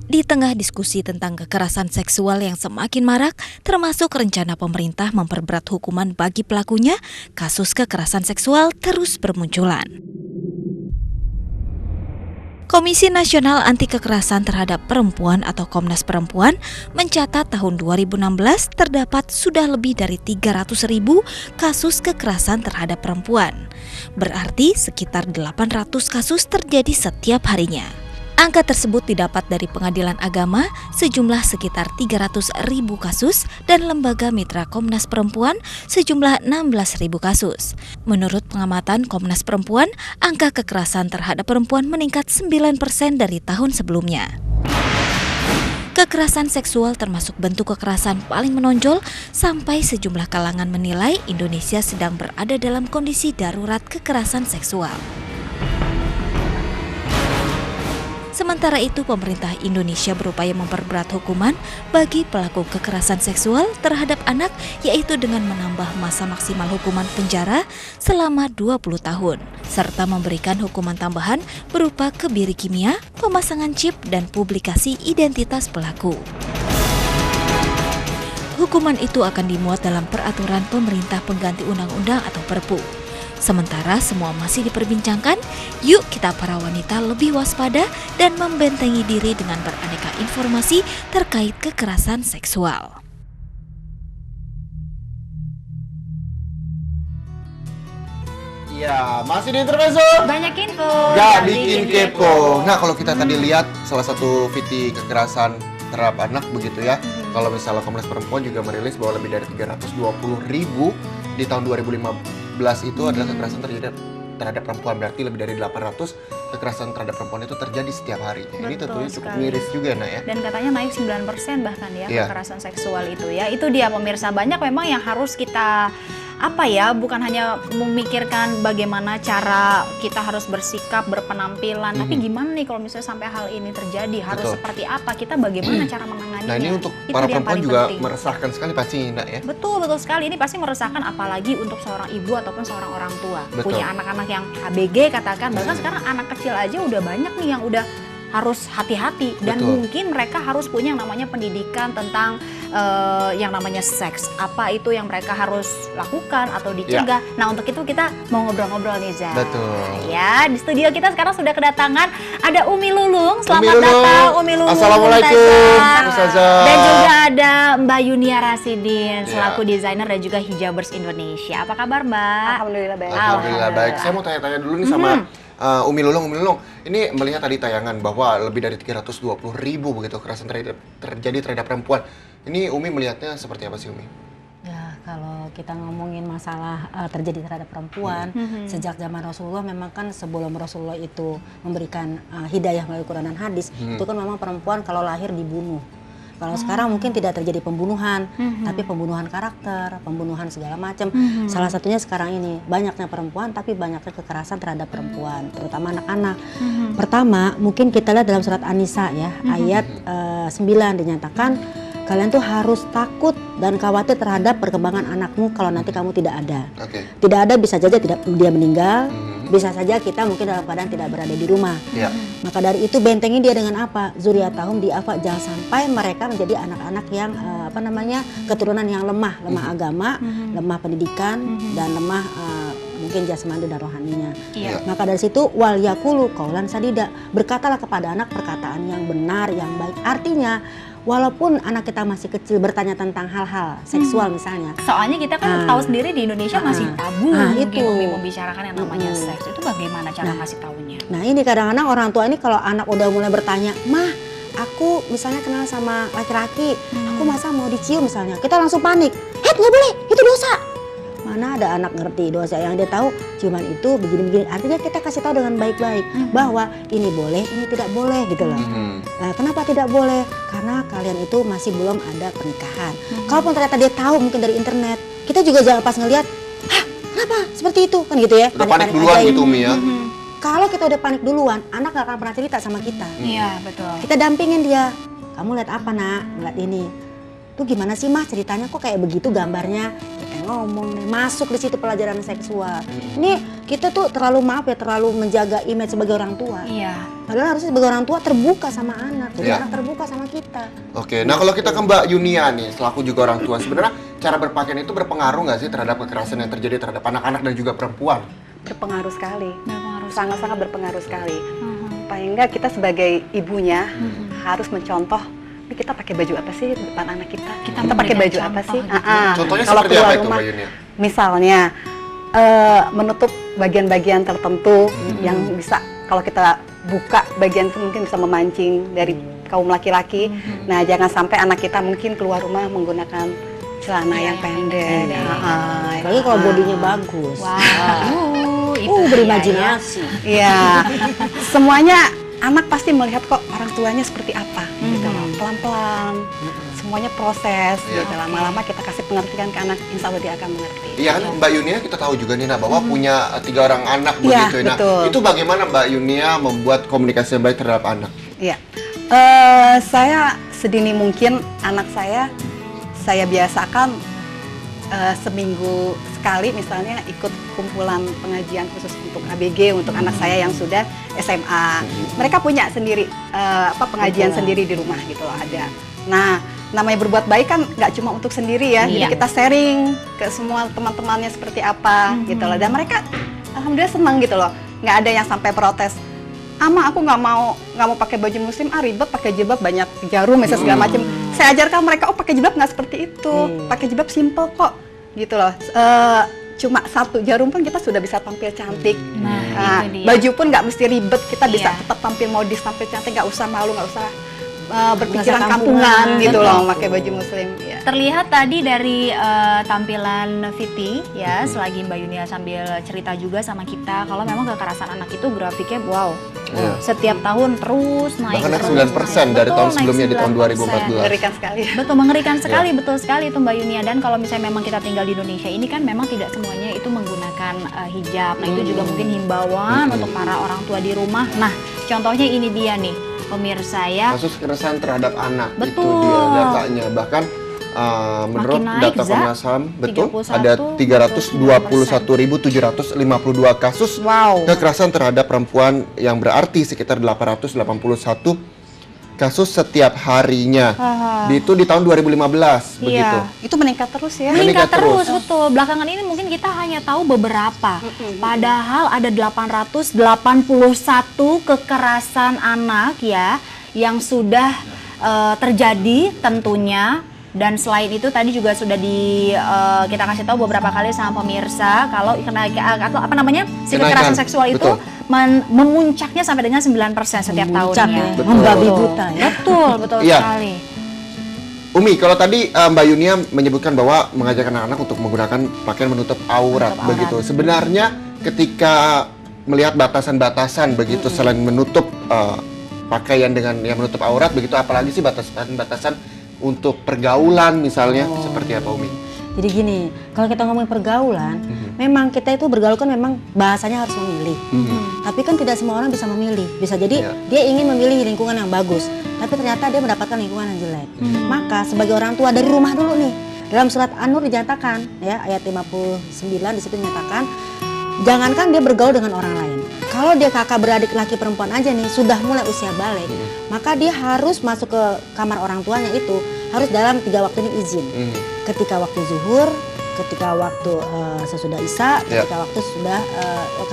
Di tengah diskusi tentang kekerasan seksual yang semakin marak, termasuk rencana pemerintah memperberat hukuman bagi pelakunya, kasus kekerasan seksual terus bermunculan. Komisi Nasional Anti Kekerasan Terhadap Perempuan atau Komnas Perempuan mencatat tahun 2016 terdapat sudah lebih dari 300.000 kasus kekerasan terhadap perempuan. Berarti sekitar 800 kasus terjadi setiap harinya. Angka tersebut didapat dari Pengadilan Agama sejumlah sekitar 300.000 kasus dan Lembaga Mitra Komnas Perempuan sejumlah 16.000 kasus. Menurut pengamatan Komnas Perempuan, angka kekerasan terhadap perempuan meningkat 9% dari tahun sebelumnya. Kekerasan seksual termasuk bentuk kekerasan paling menonjol sampai sejumlah kalangan menilai Indonesia sedang berada dalam kondisi darurat kekerasan seksual. Sementara itu, pemerintah Indonesia berupaya memperberat hukuman bagi pelaku kekerasan seksual terhadap anak, yaitu dengan menambah masa maksimal hukuman penjara selama 20 tahun, serta memberikan hukuman tambahan berupa kebiri kimia, pemasangan chip, dan publikasi identitas pelaku. Hukuman itu akan dimuat dalam peraturan pemerintah pengganti undang-undang atau Perpu. Sementara semua masih diperbincangkan, yuk kita para wanita lebih waspada dan membentengi diri dengan beraneka informasi terkait kekerasan seksual. Ya, masih di intermezzo. Banyak info. Gak bikin kepo. Nah, kalau kita tadi lihat salah satu VT kekerasan terhadap anak begitu ya. Kalau misalnya Komnas Perempuan juga merilis bahwa lebih dari 320.000 di tahun 2015 itu adalah kekerasan terhadap perempuan. Berarti lebih dari 800 kekerasan terhadap perempuan itu terjadi setiap harinya. Ini tentunya cukup miris juga, Nak ya. Dan katanya naik 9% bahkan ya kekerasan seksual itu ya. Itu dia pemirsa, banyak memang yang harus kita bukan hanya memikirkan bagaimana cara kita harus bersikap, berpenampilan, tapi gimana nih kalau misalnya sampai hal ini terjadi, harus seperti apa, kita bagaimana cara menanganinya. Nah, ini untuk para perempuan juga meresahkan sekali pasti, Nak ya. Betul sekali, ini pasti meresahkan apalagi untuk seorang ibu ataupun seorang orang tua. Betul. Punya anak-anak yang ABG katakan, bahkan sekarang anak kecil aja udah banyak nih yang udah harus hati-hati dan mungkin mereka harus punya yang namanya pendidikan tentang yang namanya seks, apa itu yang mereka harus lakukan atau dicegah. Nah, untuk itu kita mau ngobrol-ngobrol nih, Zah. Betul. Ya, di studio kita sekarang sudah kedatangan ada Umi Lulung. Selamat datang Umi Lulung. Assalamualaikum, Ustazah. Dan juga ada Mbak Yunia Rasidin selaku desainer dan juga hijabers Indonesia. Apa kabar, Mbak? Alhamdulillah baik. Alhamdulillah baik. Saya mau tanya-tanya dulu nih sama Umi Lulung, ini melihat tadi tayangan bahwa lebih dari 320.000 begitu kekerasan terjadi terhadap perempuan. Ini Umi melihatnya seperti apa sih, Umi? Ya, kalau kita ngomongin masalah terjadi terhadap perempuan, sejak zaman Rasulullah memang kan sebelum Rasulullah itu memberikan hidayah melalui Quran dan hadis, itu kan memang perempuan kalau lahir dibunuh. Kalau sekarang mungkin tidak terjadi pembunuhan, tapi pembunuhan karakter, pembunuhan segala macam. Salah satunya sekarang ini, banyaknya perempuan tapi banyaknya kekerasan terhadap perempuan, terutama anak-anak. Pertama, mungkin kita lihat dalam surat An-Nisa ya, ayat 9 dinyatakan, kalian tuh harus takut dan khawatir terhadap perkembangan anakmu kalau nanti kamu tidak ada. Tidak ada bisa saja dia meninggal, bisa saja kita mungkin dalam keadaan tidak berada di rumah. Maka dari itu bentengi dia dengan apa? Zuriatahum diafa, jangan sampai mereka menjadi anak-anak yang keturunan yang lemah agama, lemah pendidikan dan lemah mungkin jasmani dan rohaninya. Maka dari situ wal yakulu qaulan sadida, berkatalah kepada anak perkataan yang benar, yang baik. Artinya walaupun anak kita masih kecil bertanya tentang hal-hal seksual misalnya. Soalnya kita kan tahu sendiri di Indonesia masih tabu itu membicarakan yang namanya seks. Itu bagaimana cara ngasih tahunya? Nah, ini kadang-kadang orang tua ini kalau anak udah mulai bertanya, "Mah, aku misalnya kenal sama laki-laki, aku masa mau dicium misalnya." Kita langsung panik. "Nggak boleh, itu dosa." Mana ada anak ngerti dosa, yang dia tahu cuman itu begini-begini. Artinya kita kasih tahu dengan baik-baik bahwa ini boleh, ini tidak boleh gitu loh. Nah, kenapa tidak boleh? Karena kalian itu masih belum ada pernikahan. Kalaupun ternyata dia tahu mungkin dari internet, kita juga jangan pas ngelihat, "Hah, kenapa seperti itu?" Kan gitu ya. Udah panik duluan gitu, Umi ya. Kalau kita udah panik duluan, anak gak akan pernah cerita sama kita. Iya, betul. Kita dampingin dia. "Kamu lihat apa, Nak?" "Lihat ini." "Tuh gimana sih, Mah, ceritanya kok kayak begitu gambarnya?" ngomong nih, masuk di situ pelajaran seksual. Ini kita tuh terlalu terlalu menjaga image sebagai orang tua. Iya. Padahal harusnya sebagai orang tua terbuka sama anak, jadi Iya. anak terbuka sama kita. Oke, nah kalau kita ke Mbak Yunia nih, selaku juga orang tua, sebenarnya cara berpakaian itu berpengaruh nggak sih terhadap kekerasan yang terjadi terhadap anak-anak dan juga perempuan? Berpengaruh sekali, Berpengaruh sangat-sangat berpengaruh sekali. Paling enggak kita sebagai ibunya harus mencontoh, ini kita pakai baju apa sih di depan anak kita? Kita pakai memberikan baju apa contoh sih? gitu. Contohnya Kalau seperti keluar apa itu rumah, Mbak Yunia? misalnya menutup bagian-bagian tertentu yang bisa kalau kita buka bagian itu mungkin bisa memancing dari kaum laki-laki. Nah, jangan sampai anak kita mungkin keluar rumah menggunakan celana yang pendek. Apalagi kalau bodinya bagus. Wow, itu berimajinasi. Iya, semuanya anak pasti melihat kok orang tuanya seperti apa, gitu loh. Pelan-pelan, semuanya proses, Iya. gitu. Lama-lama kita kasih pengertian ke anak, insya Allah dia akan mengerti. Iya kan Mbak Yunia kita tahu juga nih nah, bahwa punya 3 orang anak Iya, begitu. Nah, betul. itu bagaimana Mbak Yunia membuat komunikasi yang baik terhadap anak? Iya, saya sedini mungkin anak saya biasakan seminggu sekali misalnya ikut kumpulan pengajian khusus untuk ABG untuk anak saya yang sudah SMA. Mereka punya sendiri pengajian sendiri di rumah gitu loh, ada. Nah, namanya berbuat baik kan nggak cuma untuk sendiri ya, jadi kita sharing ke semua teman-temannya seperti apa gitu loh. Dan mereka alhamdulillah senang gitu loh, nggak ada yang sampai protes. Ama aku nggak mau pakai baju muslim, ribet pakai jilbab banyak jarum misalnya segala macam. Saya ajarkan mereka, oh pakai jilbab nggak seperti itu, pakai jilbab simple kok, gitu loh. Cuma 1 jarum pun kita sudah bisa tampil cantik. Nah, itu dia. Baju pun nggak mesti ribet, kita bisa Iya. tetap tampil modis, tampil cantik, nggak usah malu, nggak usah berpikiran Nggak usah kampungan kampungan. gitu loh, Betul. pakai baju muslim. Ya. Terlihat tadi dari tampilan Viti ya, selagi Mbak Yunia sambil cerita juga sama kita kalau memang kekerasan anak itu grafiknya wow. Iya. Setiap tahun terus naik. Bahkan naik terus 9% naik. dari Betul, tahun naik sebelumnya di tahun 9%. 2014. Mengerikan sekali. Betul, mengerikan sekali, betul sekali itu Mbak Yunia. Dan kalau misalnya memang kita tinggal di Indonesia ini kan memang tidak semuanya itu menggunakan hijab. Nah itu juga mungkin himbauan untuk para orang tua di rumah. Nah contohnya ini dia nih pemirsa ya. Kasus kekerasan terhadap anak itu Betul. dia datanya. Bahkan menurut naik, data Za. Komnas HAM, betul 31, ada 321.752 kasus Wow. kekerasan terhadap perempuan yang berarti sekitar 881 kasus setiap harinya. Itu di tahun 2015 begitu. Itu meningkat terus ya. Meningkat Meningkat terus, terus. betul. Belakangan ini mungkin kita hanya tahu beberapa. Padahal ada 881 kekerasan anak ya yang sudah terjadi tentunya. Dan selain itu tadi juga sudah kita kasih tahu beberapa kali sama pemirsa kalau atau apa namanya si kekerasan Kenaikan, seksual itu betul. memuncaknya sampai dengan 9% setiap Memuncak tahunnya. ya, Betul. membabi buta ya. Betul Iya. sekali. Umi, kalau tadi Mbak Yunia menyebutkan bahwa mengajak anak-anak untuk menggunakan pakaian menutup aurat, begitu. Sebenarnya ketika melihat batasan-batasan begitu selain menutup pakaian dengan yang menutup aurat begitu, apalagi sih batasan-batasan untuk pergaulan misalnya seperti apa Umi? Jadi gini, kalau kita ngomongin pergaulan, memang kita itu bergaul kan memang bahasanya harus memilih. Tapi kan tidak semua orang bisa memilih. Bisa jadi Iya. dia ingin memilih lingkungan yang bagus, tapi ternyata dia mendapatkan lingkungan yang jelek. Maka sebagai orang tua dari rumah dulu nih. Dalam surat An-Nur dinyatakan ya ayat 59 di situ dinyatakan jangankan dia bergaul dengan orang lain. Kalau dia kakak beradik laki perempuan aja nih sudah mulai usia balik, maka dia harus masuk ke kamar orang tuanya itu harus dalam 3 waktu ini izin. Ketika waktu zuhur, ketika waktu sesudah isya, Ya. ketika waktu sudah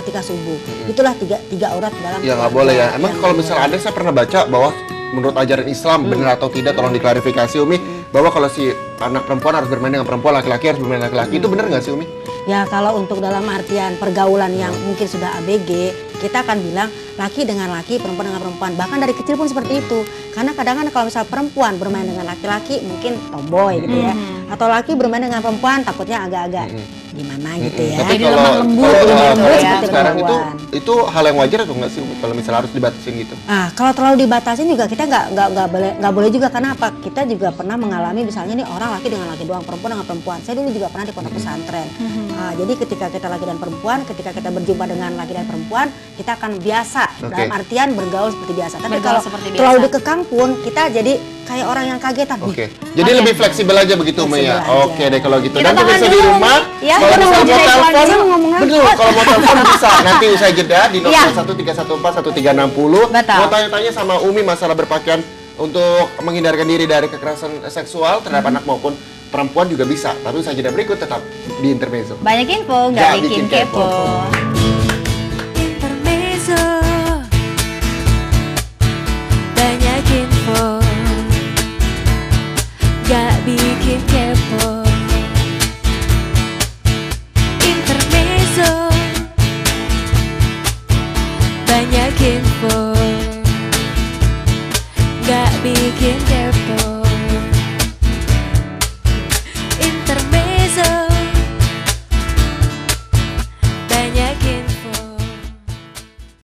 ketika subuh. Itulah tiga aurat dalam. Ya nggak keluarga boleh ya. Emang yang kalau nggak misalnya ada saya pernah baca bahwa menurut ajaran Islam benar atau tidak tolong diklarifikasi Umi bahwa kalau si anak perempuan harus bermain dengan perempuan, laki-laki harus bermain dengan laki-laki itu benar nggak sih Umi? Ya kalau untuk dalam artian pergaulan yang mungkin sudah ABG, kita akan bilang laki dengan laki, perempuan dengan perempuan. Bahkan dari kecil pun seperti itu. Karena kadang-kadang kalau misal perempuan bermain dengan laki-laki mungkin tomboy gitu ya. Atau laki bermain dengan perempuan takutnya agak-agak gimana gitu ya. Tapi Jadi kalau lemah lembut kalau, gitu kalau ya. seperti sekarang Perempuan. itu hal yang wajar atau nggak sih Umi? Kalau misalnya harus dibatasin gitu? Ah, kalau terlalu dibatasin juga kita nggak boleh juga karena apa? Kita juga pernah mengalami misalnya nih orang laki dengan laki doang, perempuan dengan perempuan. Saya dulu juga pernah di pondok pesantren. Jadi ketika kita laki dan perempuan, ketika kita berjumpa dengan laki dan perempuan, kita akan biasa Oke. dalam artian bergaul seperti biasa. Tapi Bergaul kalau seperti biasa. terlalu dikekang pun kita jadi kayak orang yang kagetan. Oke. Jadi lebih fleksibel aja begitu Umi ya. Fleksibel aja. Oke deh kalau gitu. Kita Dan tahan pemirsa di dulu, rumah, Umi. Ya, kalau kita misalnya mau ngomong telepon, aja, betul. Kalau mau telepon bisa. Nanti usai jeda di Iya. 013141360. Betul. Mau tanya-tanya sama Umi masalah berpakaian untuk menghindarkan diri dari kekerasan seksual terhadap anak maupun perempuan juga bisa. Tapi usai jeda berikut tetap di Intermezzo. Banyak info, nggak bikin kepo.